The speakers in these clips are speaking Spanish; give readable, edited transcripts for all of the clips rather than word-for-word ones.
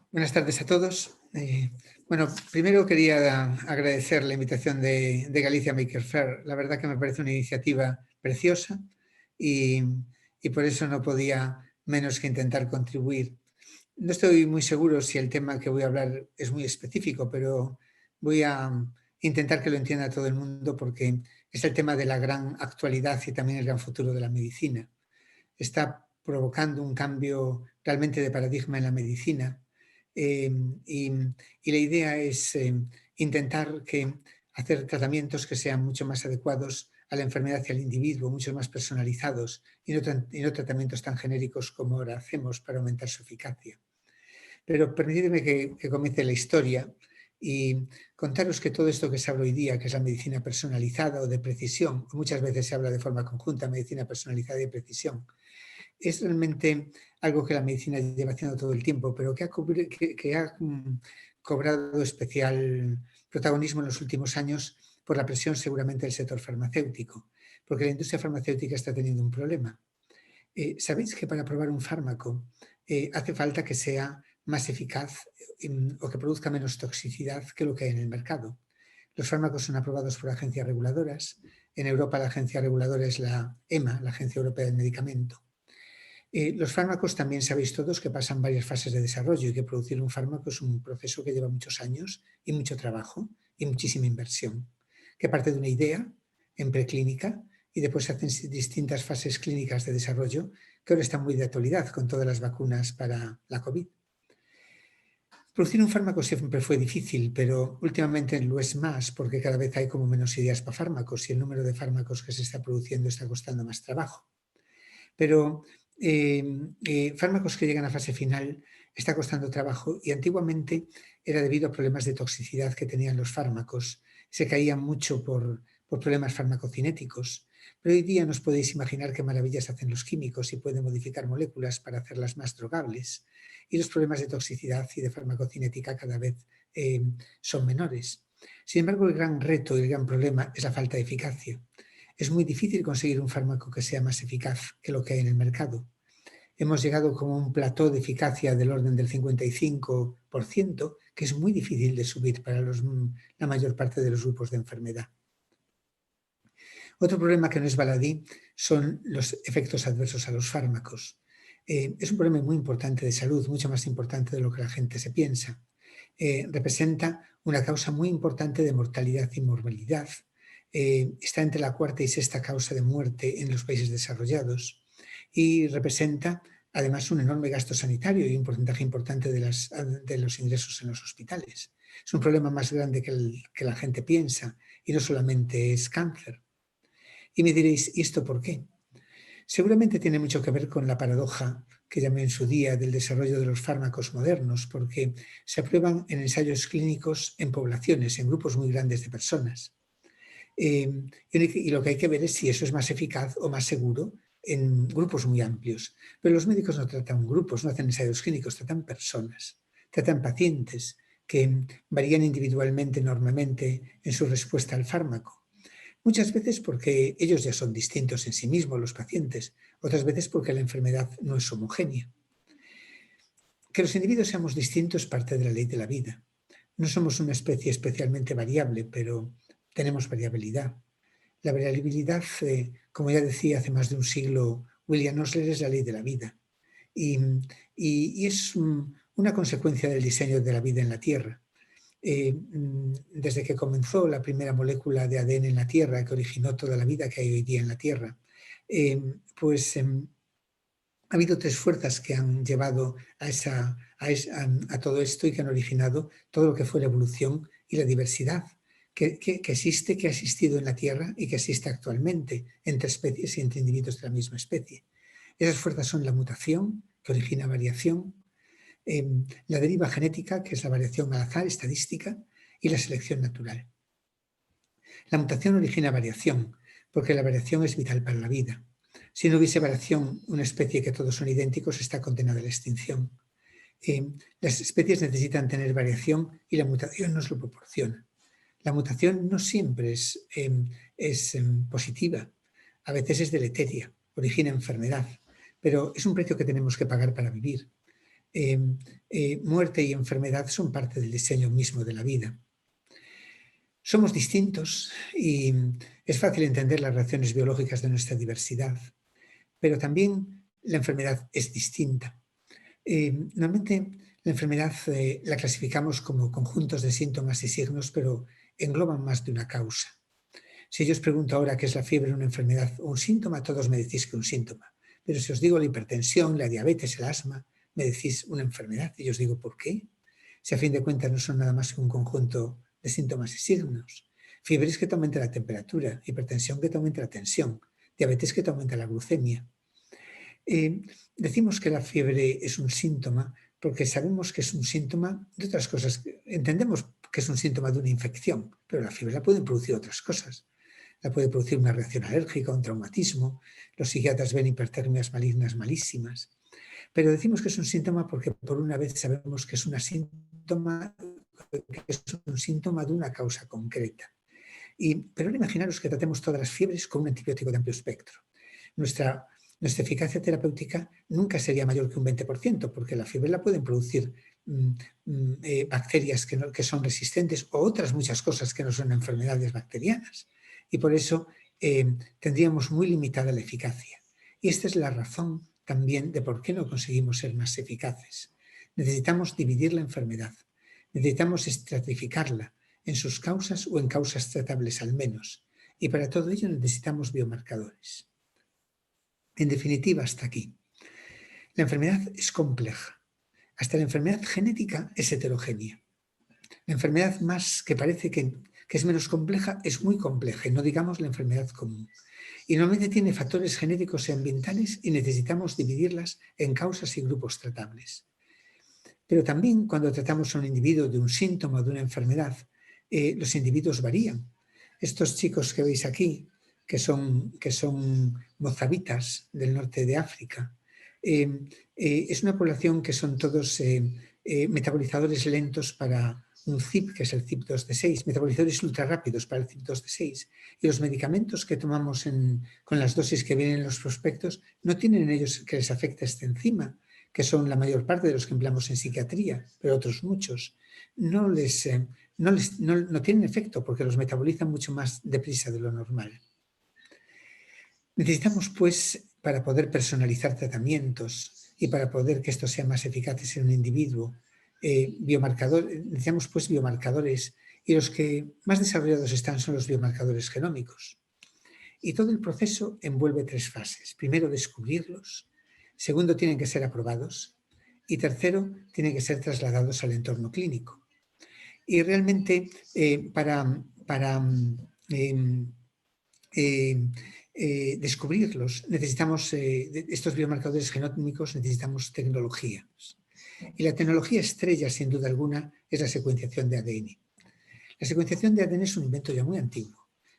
Buenas tardes a todos. Bueno, primero quería agradecer la invitación de Galicia Maker Faire. La verdad que me parece una iniciativa preciosa y, y por eso no podía menos que intentar contribuir. No estoy muy seguro si el tema que voy a hablar es muy específico, pero voy a intentar que lo entienda todo el mundo porque es el tema de la gran actualidad y también el gran futuro de la medicina. Está provocando un cambio realmente de paradigma en la medicina eh, y, y, la idea es intentar hacer tratamientos que sean mucho más adecuados a la enfermedad y al individuo, mucho más personalizados y no tratamientos tan genéricos como ahora hacemos para aumentar su eficacia. Pero permitidme que comience la historia y contaros que todo esto que se habla hoy día, que es la medicina personalizada o de precisión, muchas veces se habla de forma conjunta, medicina personalizada y de precisión, es realmente algo que la medicina lleva haciendo todo el tiempo, pero que ha cobrado especial protagonismo en los últimos años por la presión seguramente del sector farmacéutico, porque la industria farmacéutica está teniendo un problema. ¿Sabéis que para probar un fármaco hace falta que sea más eficaz o que produzca menos toxicidad que lo que hay en el mercado? Los fármacos son aprobados por agencias reguladoras. En Europa la agencia reguladora es la EMA, la Agencia Europea del Medicamento. Los fármacos también sabéis todos que pasan varias fases de desarrollo y que producir un fármaco es un proceso que lleva muchos años y mucho trabajo y muchísima inversión, que parte de una idea en preclínica y después se hacen distintas fases clínicas de desarrollo que ahora están muy de actualidad con todas las vacunas para la COVID. Producir un fármaco siempre fue difícil, pero últimamente lo es más porque cada vez hay como menos ideas para fármacos y el número de fármacos que se está produciendo está costando más trabajo. Pero fármacos que llegan a fase final está costando trabajo y antiguamente era debido a problemas de toxicidad que tenían los fármacos. Se caían mucho por problemas farmacocinéticos. Pero hoy día no os podéis imaginar qué maravillas hacen los químicos y pueden modificar moléculas para hacerlas más drogables. Y los problemas de toxicidad y de farmacocinética cada vez son menores. Sin embargo, el gran reto y el gran problema es la falta de eficacia. Es muy difícil conseguir un fármaco que sea más eficaz que lo que hay en el mercado. Hemos llegado como a un plató de eficacia del orden del 55%, que es muy difícil de subir para la mayor parte de los grupos de enfermedad. Otro problema que no es baladí son los efectos adversos a los fármacos. Es un problema muy importante de salud, mucho más importante de lo que la gente se piensa. Representa una causa muy importante de mortalidad y morbilidad. Está entre la cuarta y sexta causa de muerte en los países desarrollados y representa además un enorme gasto sanitario y un porcentaje importante de los ingresos en los hospitales. Es un problema más grande que la gente piensa y no solamente es cáncer. Y me diréis, ¿y esto por qué? Seguramente tiene mucho que ver con la paradoja que llamé en su día del desarrollo de los fármacos modernos, porque se aprueban en ensayos clínicos en poblaciones, en grupos muy grandes de personas. Y lo que hay que ver es si eso es más eficaz o más seguro en grupos muy amplios. Pero los médicos no tratan grupos, no hacen ensayos clínicos, tratan personas, tratan pacientes que varían individualmente enormemente en su respuesta al fármaco. Muchas veces porque ellos ya son distintos en sí mismos, los pacientes, otras veces porque la enfermedad no es homogénea. Que los individuos seamos distintos es parte de la ley de la vida. No somos una especie especialmente variable, pero tenemos variabilidad. La variabilidad, como ya decía hace más de un siglo William Osler, es la ley de la vida. Y es una consecuencia del diseño de la vida en la Tierra. Desde que comenzó la primera molécula de ADN en la Tierra, que originó toda la vida que hay hoy día en la Tierra, ha habido tres fuerzas que han llevado a todo esto y que han originado todo lo que fue la evolución y la diversidad que existe, que ha existido en la Tierra y que existe actualmente entre especies y entre individuos de la misma especie. Esas fuerzas son la mutación, que origina variación, la deriva genética, que es la variación al azar estadística, y la selección natural. La mutación origina variación, porque la variación es vital para la vida. Si no hubiese variación, una especie que todos son idénticos está condenada a la extinción. Las especies necesitan tener variación y la mutación nos lo proporciona. La mutación no siempre es positiva, a veces es deleteria, origina enfermedad, pero es un precio que tenemos que pagar para vivir. muerte y enfermedad son parte del diseño mismo de la vida. Somos distintos y es fácil entender las reacciones biológicas de nuestra diversidad, pero también la enfermedad es distinta. Normalmente la enfermedad la clasificamos como conjuntos de síntomas y signos, pero engloban más de una causa. Si yo os pregunto ahora qué es la fiebre, una enfermedad o un síntoma, todos me decís que un síntoma. Pero si os digo la hipertensión, la diabetes, el asma, me decís una enfermedad. Y yo os digo, ¿por qué? Si a fin de cuentas no son nada más que un conjunto de síntomas y signos. Fiebre es que te aumenta la temperatura, hipertensión que te aumenta la tensión, diabetes que te aumenta la glucemia. Decimos que la fiebre es un síntoma porque sabemos que es un síntoma de otras cosas. Entendemos que es un síntoma de una infección, pero la fiebre la pueden producir otras cosas. La puede producir una reacción alérgica, un traumatismo. Los psiquiatras ven hipertermias malignas malísimas. Pero decimos que es un síntoma porque por una vez sabemos que es un síntoma de una causa concreta. Pero ahora imaginaros que tratemos todas las fiebres con un antibiótico de amplio espectro. Nuestra eficacia terapéutica nunca sería mayor que un 20%, porque la fiebre la pueden producir bacterias que son resistentes o otras muchas cosas que no son enfermedades bacterianas. Y por eso tendríamos muy limitada la eficacia. Y esta es la razón también de por qué no conseguimos ser más eficaces. Necesitamos dividir la enfermedad, necesitamos estratificarla en sus causas o en causas tratables al menos. Y para todo ello necesitamos biomarcadores. En definitiva, hasta aquí. La enfermedad es compleja. Hasta la enfermedad genética es heterogénea. La enfermedad más que parece que es menos compleja es muy compleja, y no digamos la enfermedad común. Y normalmente tiene factores genéticos y ambientales y necesitamos dividirlas en causas y grupos tratables. Pero también cuando tratamos a un individuo de un síntoma, de una enfermedad, los individuos varían. Estos chicos que veis aquí, que son mozabitas del norte de África, es una población que son todos metabolizadores lentos para un CYP, que es el CYP2D6, metabolizadores ultra rápidos para el CYP2D6. Y los medicamentos que tomamos con las dosis que vienen en los prospectos no tienen en ellos que les afecte esta enzima, que son la mayor parte de los que empleamos en psiquiatría, pero otros muchos, no tienen efecto porque los metabolizan mucho más deprisa de lo normal. Necesitamos, pues, para poder personalizar tratamientos y para poder que estos sean más eficaces en un individuo, necesitamos, pues, biomarcadores, y los que más desarrollados están son los biomarcadores genómicos. Y todo el proceso envuelve 3 fases. Primero, descubrirlos. Segundo, tienen que ser aprobados. Y tercero, tienen que ser trasladados al entorno clínico. Y realmente, para descubrirlos, necesitamos, estos biomarcadores genómicos, necesitamos tecnologías. Y la tecnología estrella, sin duda alguna, es la secuenciación de ADN. La secuenciación de ADN es un invento ya muy antiguo.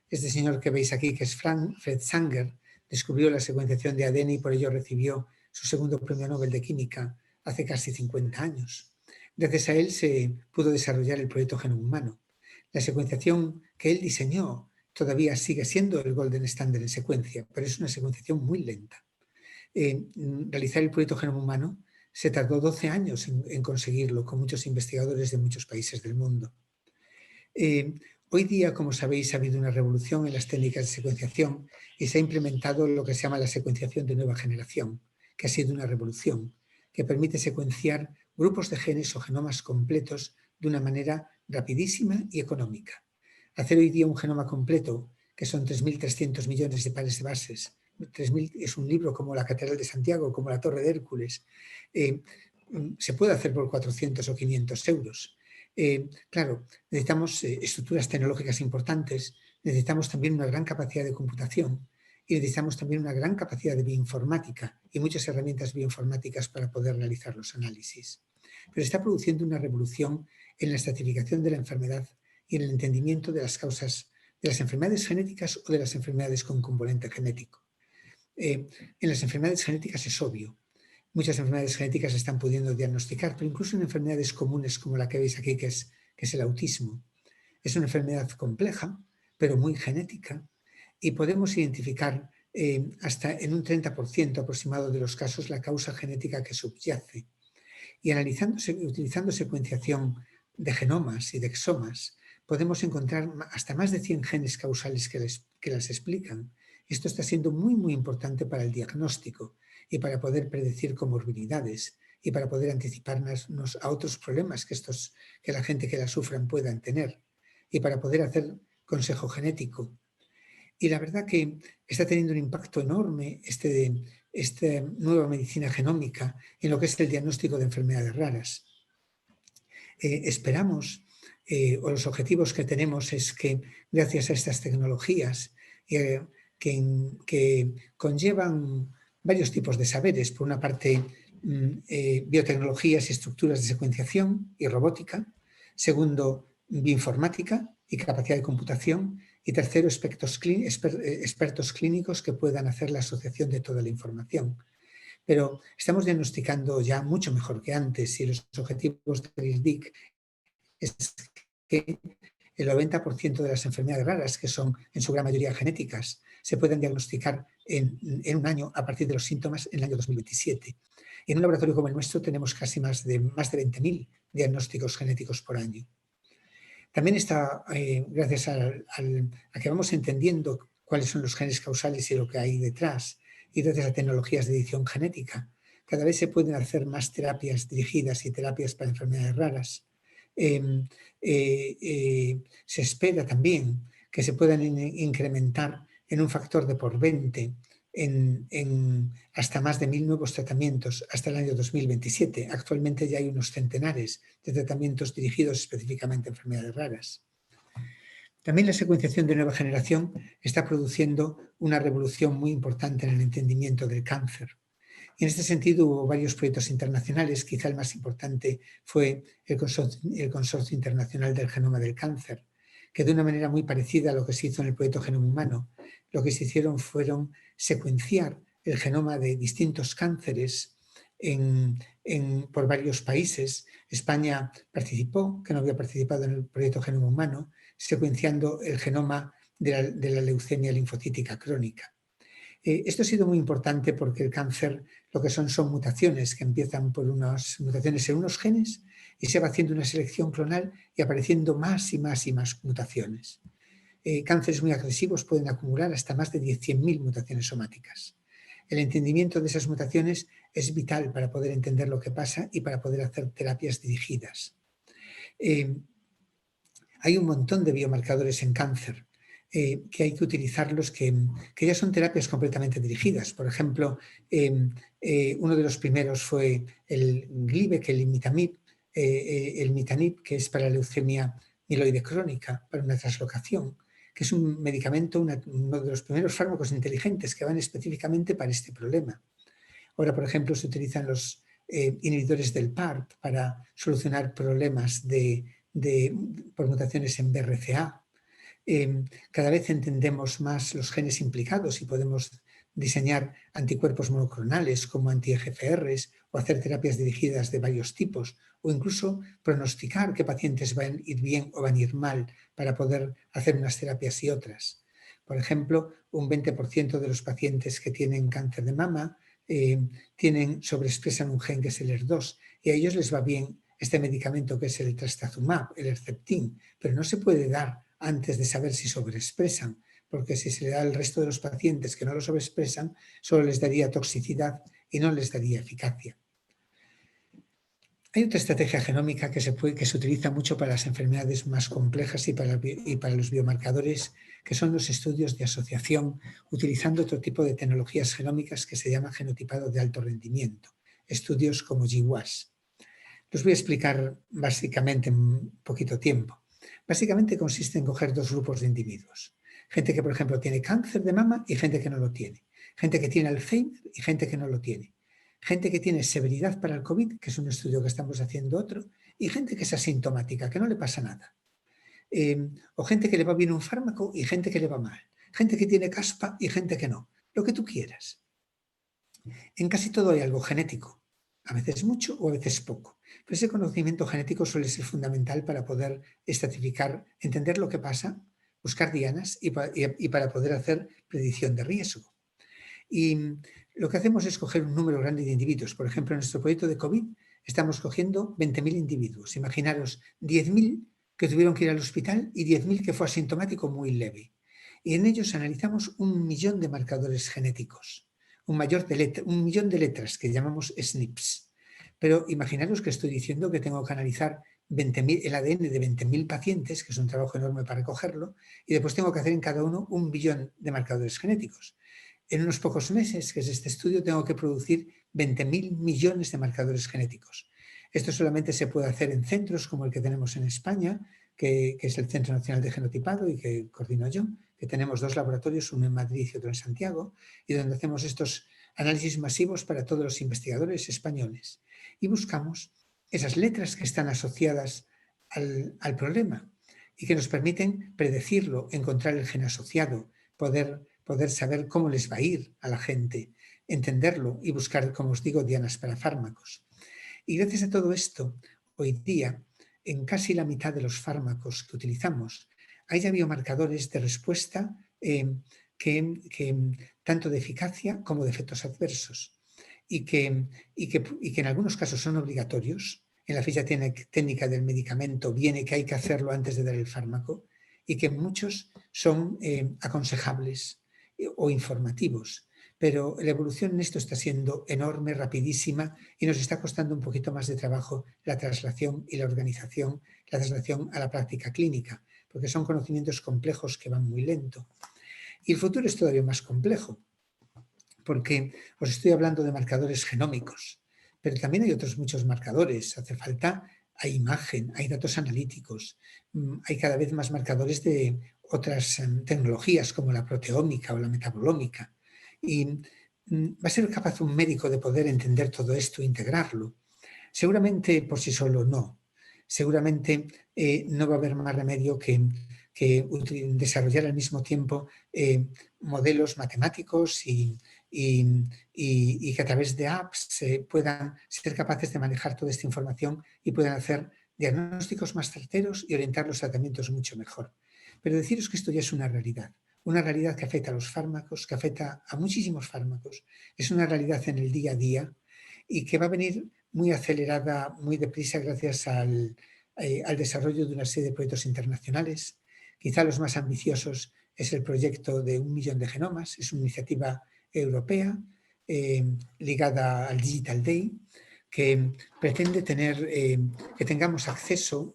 Este señor que veis aquí, que es Fred Sanger, descubrió la secuenciación de ADN y por ello recibió su segundo premio Nobel de Química hace casi 50 años. Gracias a él se pudo desarrollar el proyecto Genoma Humano. La secuenciación que él diseñó todavía sigue siendo el golden standard en secuencia, pero es una secuenciación muy lenta. Realizar el proyecto Genoma Humano se tardó 12 años en conseguirlo, con muchos investigadores de muchos países del mundo. Hoy día, como sabéis, ha habido una revolución en las técnicas de secuenciación y se ha implementado lo que se llama la secuenciación de nueva generación, que ha sido una revolución, que permite secuenciar grupos de genes o genomas completos de una manera rapidísima y económica. Hacer hoy día un genoma completo, que son 3.300 millones de pares de bases, 3.000 es un libro como la Catedral de Santiago, como la Torre de Hércules, se puede hacer por 400 o 500 euros. Claro, necesitamos estructuras tecnológicas importantes, necesitamos también una gran capacidad de computación y necesitamos también una gran capacidad de bioinformática y muchas herramientas bioinformáticas para poder realizar los análisis. Pero está produciendo una revolución en la estratificación de la enfermedad y en el entendimiento de las causas de las enfermedades genéticas o de las enfermedades con componente genético. En las enfermedades genéticas es obvio. Muchas enfermedades genéticas se están pudiendo diagnosticar, pero incluso en enfermedades comunes como la que veis aquí, que es el autismo. Es una enfermedad compleja, pero muy genética, y podemos identificar hasta en un 30% aproximado de los casos la causa genética que subyace. Y utilizando secuenciación de genomas y de exomas, podemos encontrar hasta más de 100 genes causales que las explican. Esto está siendo muy, muy importante para el diagnóstico y para poder predecir comorbilidades y para poder anticiparnos a otros problemas que la gente que la sufran puedan tener y para poder hacer consejo genético. Y la verdad que está teniendo un impacto enorme esta nueva medicina genómica en lo que es el diagnóstico de enfermedades raras. Esperamos, o los objetivos que tenemos es que gracias a estas tecnologías que conllevan varios tipos de saberes, por una parte biotecnologías y estructuras de secuenciación y robótica, segundo bioinformática y capacidad de computación, y tercero expertos clínicos que puedan hacer la asociación de toda la información. Pero estamos diagnosticando ya mucho mejor que antes y los objetivos de ISDIC es que el 90% de las enfermedades raras, que son en su gran mayoría genéticas, se pueden diagnosticar en un año a partir de los síntomas en el año 2027. Y en un laboratorio como el nuestro tenemos casi más de 20.000 diagnósticos genéticos por año. También está, gracias a que vamos entendiendo cuáles son los genes causales y lo que hay detrás, y gracias a tecnologías de edición genética, cada vez se pueden hacer más terapias dirigidas y terapias para enfermedades raras. Se espera también que se puedan incrementar en un factor de por 20 en hasta más de 1.000 nuevos tratamientos hasta el año 2027. Actualmente ya hay unos centenares de tratamientos dirigidos específicamente a enfermedades raras. También la secuenciación de nueva generación está produciendo una revolución muy importante en el entendimiento del cáncer. Y en este sentido hubo varios proyectos internacionales, quizá el más importante fue el Consorcio Internacional del Genoma del Cáncer, que de una manera muy parecida a lo que se hizo en el proyecto Genoma Humano, lo que se hicieron fueron secuenciar el genoma de distintos cánceres por varios países. España participó, que no había participado en el proyecto Genoma Humano, secuenciando el genoma de la leucemia linfocítica crónica. Esto ha sido muy importante porque el cáncer lo que son mutaciones que empiezan por unas mutaciones en unos genes y se va haciendo una selección clonal y apareciendo más y más y más mutaciones. Cánceres muy agresivos pueden acumular hasta más de 100.000 mutaciones somáticas. El entendimiento de esas mutaciones es vital para poder entender lo que pasa y para poder hacer terapias dirigidas. Hay un montón de biomarcadores en cáncer que hay que utilizarlos, que ya son terapias completamente dirigidas. Por ejemplo, uno de los primeros fue el Glivec, el Mitanib, que es para leucemia mieloide crónica, para una translocación, que es un medicamento, uno de los primeros fármacos inteligentes que van específicamente para este problema. Ahora, por ejemplo, se utilizan los inhibidores del PARP para solucionar problemas por mutaciones en BRCA. Cada vez entendemos más los genes implicados y podemos diseñar anticuerpos monoclonales como anti-EGFRs o hacer terapias dirigidas de varios tipos o incluso pronosticar qué pacientes van a ir bien o van a ir mal para poder hacer unas terapias y otras. Por ejemplo, un 20% de los pacientes que tienen cáncer de mama sobreexpresan un gen que es el ER2 y a ellos les va bien este medicamento que es el trastuzumab, el Herceptin, pero no se puede dar antes de saber si sobreexpresan, porque si se le da al resto de los pacientes que no lo sobreexpresan, solo les daría toxicidad y no les daría eficacia. Hay otra estrategia genómica que se utiliza mucho para las enfermedades más complejas y para los biomarcadores, que son los estudios de asociación, utilizando otro tipo de tecnologías genómicas que se llama genotipado de alto rendimiento, estudios como GWAS. Los voy a explicar básicamente en poquito tiempo. Básicamente consiste en coger dos grupos de individuos. Gente que, por ejemplo, tiene cáncer de mama y gente que no lo tiene. Gente que tiene Alzheimer y gente que no lo tiene. Gente que tiene severidad para el COVID, que es un estudio que estamos haciendo otro, y gente que es asintomática, que no le pasa nada. O gente que le va bien un fármaco y gente que le va mal. Gente que tiene caspa y gente que no. Lo que tú quieras. En casi todo hay algo genético. A veces mucho o a veces poco. Pero ese conocimiento genético suele ser fundamental para poder estratificar, entender lo que pasa, buscar dianas y para poder hacer predicción de riesgo. Y lo que hacemos es coger un número grande de individuos. Por ejemplo, en nuestro proyecto de COVID estamos cogiendo 20.000 individuos. Imaginaros 10.000 que tuvieron que ir al hospital y 10.000 que fue asintomático muy leve. Y en ellos analizamos 1.000.000 de marcadores genéticos, un millón de letras que llamamos SNPs. Pero imaginaros que estoy diciendo que tengo que analizar el ADN de 20.000 pacientes, que es un trabajo enorme para recogerlo, y después tengo que hacer en cada uno 1.000.000 de marcadores genéticos. En unos pocos meses, que es este estudio, tengo que producir 20.000 millones de marcadores genéticos. Esto solamente se puede hacer en centros como el que tenemos en España, que es el Centro Nacional de Genotipado y que coordino yo, que tenemos 2 laboratorios, uno en Madrid y otro en Santiago, y donde hacemos estos análisis masivos para todos los investigadores españoles. Y buscamos esas letras que están asociadas al problema y que nos permiten predecirlo, encontrar el gen asociado, poder saber cómo les va a ir a la gente, entenderlo y buscar, como os digo, dianas para fármacos. Y gracias a todo esto, hoy día, en casi la mitad de los fármacos que utilizamos, hay ya biomarcadores de respuesta tanto de eficacia como de efectos adversos y que en algunos casos son obligatorios. En la ficha técnica del medicamento viene que hay que hacerlo antes de dar el fármaco y que muchos son aconsejables o informativos. Pero la evolución en esto está siendo enorme, rapidísima y nos está costando un poquito más de trabajo la traslación y la organización, la traslación a la práctica clínica, porque son conocimientos complejos que van muy lento. Y el futuro es todavía más complejo, porque os estoy hablando de marcadores genómicos, pero también hay otros muchos marcadores. Hace falta, hay imagen, hay datos analíticos, hay cada vez más marcadores de otras tecnologías como la proteómica o la metabolómica. Y ¿va a ser capaz un médico de poder entender todo esto e integrarlo? Seguramente por sí solo no. Seguramente no va a haber más remedio que desarrollar al mismo tiempo modelos matemáticos y que a través de apps puedan ser capaces de manejar toda esta información y puedan hacer diagnósticos más certeros y orientar los tratamientos mucho mejor. Pero deciros que esto ya es una realidad que afecta a los fármacos, que afecta a muchísimos fármacos, es una realidad en el día a día y que va a venir muy acelerada, muy deprisa gracias al desarrollo de una serie de proyectos internacionales. Quizá los más ambiciosos es el proyecto de 1.000.000 de genomas, es una iniciativa europea ligada al Digital Day, que pretende que tengamos acceso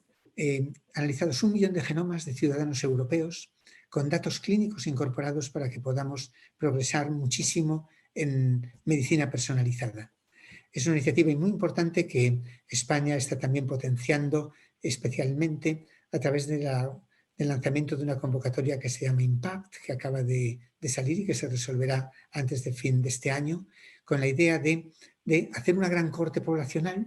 analizados 1.000.000 de genomas de ciudadanos europeos con datos clínicos incorporados para que podamos progresar muchísimo en medicina personalizada. Es una iniciativa muy importante que España está también potenciando especialmente a través del lanzamiento de una convocatoria que se llama Impact, que acaba de salir y que se resolverá antes del fin de este año, con la idea de hacer una gran cohorte poblacional,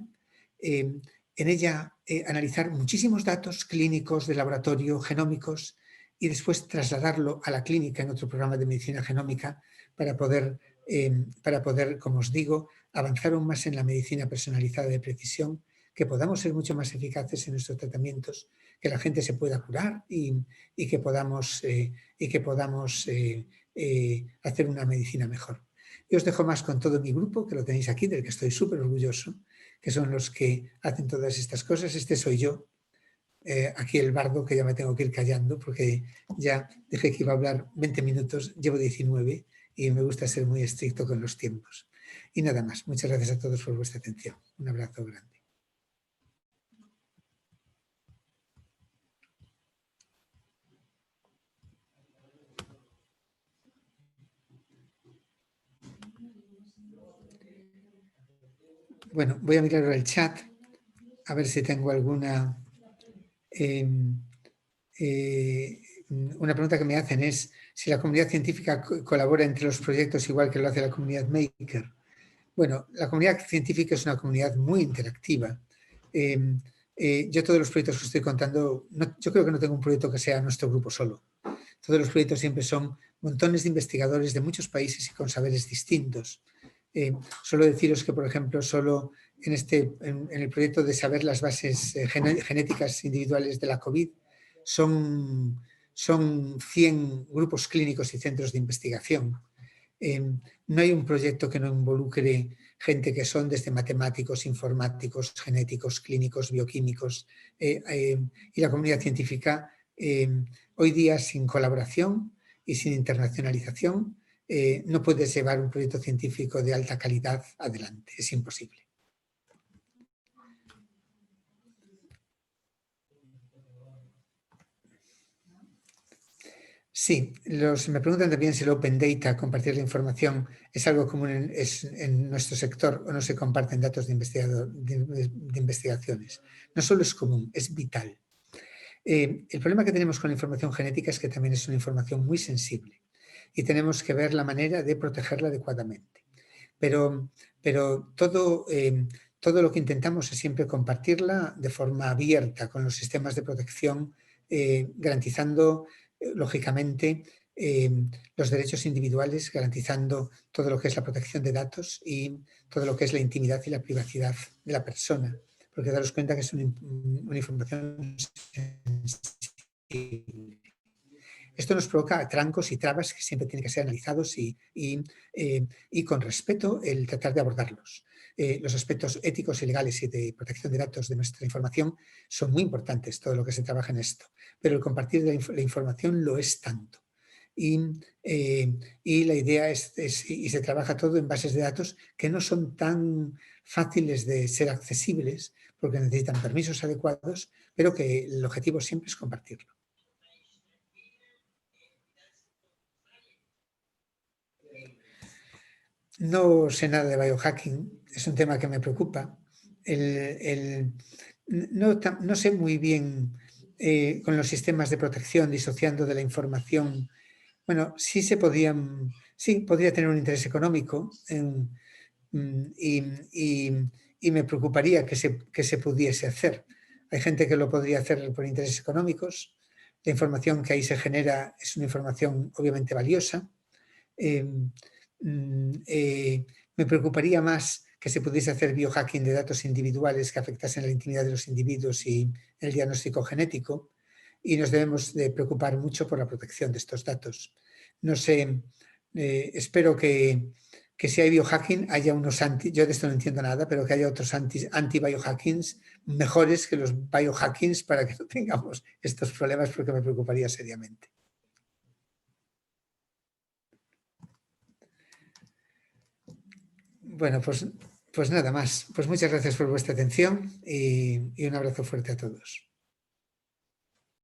en ella analizar muchísimos datos clínicos de laboratorio, genómicos, y después trasladarlo a la clínica en otro programa de medicina genómica para poder, como os digo, avanzar aún más en la medicina personalizada de precisión, que podamos ser mucho más eficaces en nuestros tratamientos, que la gente se pueda curar y que podamos hacer una medicina mejor. Y os dejo más con todo mi grupo, que lo tenéis aquí, del que estoy súper orgulloso, que son los que hacen todas estas cosas. Este soy yo, aquí el bardo, que ya me tengo que ir callando porque ya dije que iba a hablar 20 minutos, llevo 19 y me gusta ser muy estricto con los tiempos. Y nada más, muchas gracias a todos por vuestra atención. Un abrazo grande. Bueno, voy a mirar el chat a ver si tengo alguna... una pregunta que me hacen es si la comunidad científica colabora entre los proyectos igual que lo hace la comunidad maker. Bueno, la comunidad científica es una comunidad muy interactiva. Yo todos los proyectos que estoy contando, yo creo que no tengo un proyecto que sea nuestro grupo solo. Todos los proyectos siempre son montones de investigadores de muchos países y con saberes distintos. Solo deciros que, por ejemplo, solo en el proyecto de saber las bases genéticas individuales de la COVID son 100 grupos clínicos y centros de investigación. No hay un proyecto que no involucre gente que son desde matemáticos, informáticos, genéticos, clínicos, bioquímicos, y la comunidad científica hoy día sin colaboración y sin internacionalización no puedes llevar un proyecto científico de alta calidad adelante, es imposible. Sí, me preguntan también si el Open Data, compartir la información, es algo común en nuestro sector o no se comparten datos de investigaciones. No solo es común, es vital. El problema que tenemos con la información genética es que también es una información muy sensible y tenemos que ver la manera de protegerla adecuadamente. Pero todo lo que intentamos es siempre compartirla de forma abierta con los sistemas de protección, garantizando, lógicamente, los derechos individuales, garantizando todo lo que es la protección de datos y todo lo que es la intimidad y la privacidad de la persona. Porque daros cuenta que es una información sensible. Esto nos provoca trancos y trabas que siempre tienen que ser analizados y con respeto el tratar de abordarlos. Los aspectos éticos y legales y de protección de datos de nuestra información son muy importantes, todo lo que se trabaja en esto, pero el compartir la información lo es tanto. Y la idea y se trabaja todo en bases de datos que no son tan fáciles de ser accesibles porque necesitan permisos adecuados, pero que el objetivo siempre es compartirlo. No sé nada de biohacking, es un tema que me preocupa. No sé muy bien con los sistemas de protección disociando de la información. Bueno, sí podría tener un interés económico y me preocuparía que se pudiese hacer. Hay gente que lo podría hacer por intereses económicos. La información que ahí se genera es una información obviamente valiosa. Me preocuparía más que se pudiese hacer biohacking de datos individuales que afectasen la intimidad de los individuos y el diagnóstico genético, y nos debemos de preocupar mucho por la protección de estos datos. No sé, espero que si hay biohacking haya unos yo de esto no entiendo nada, pero que haya otros anti-biohackings mejores que los biohackings para que no tengamos estos problemas, porque me preocuparía seriamente. Bueno, pues nada más. Pues muchas gracias por vuestra atención y un abrazo fuerte a todos.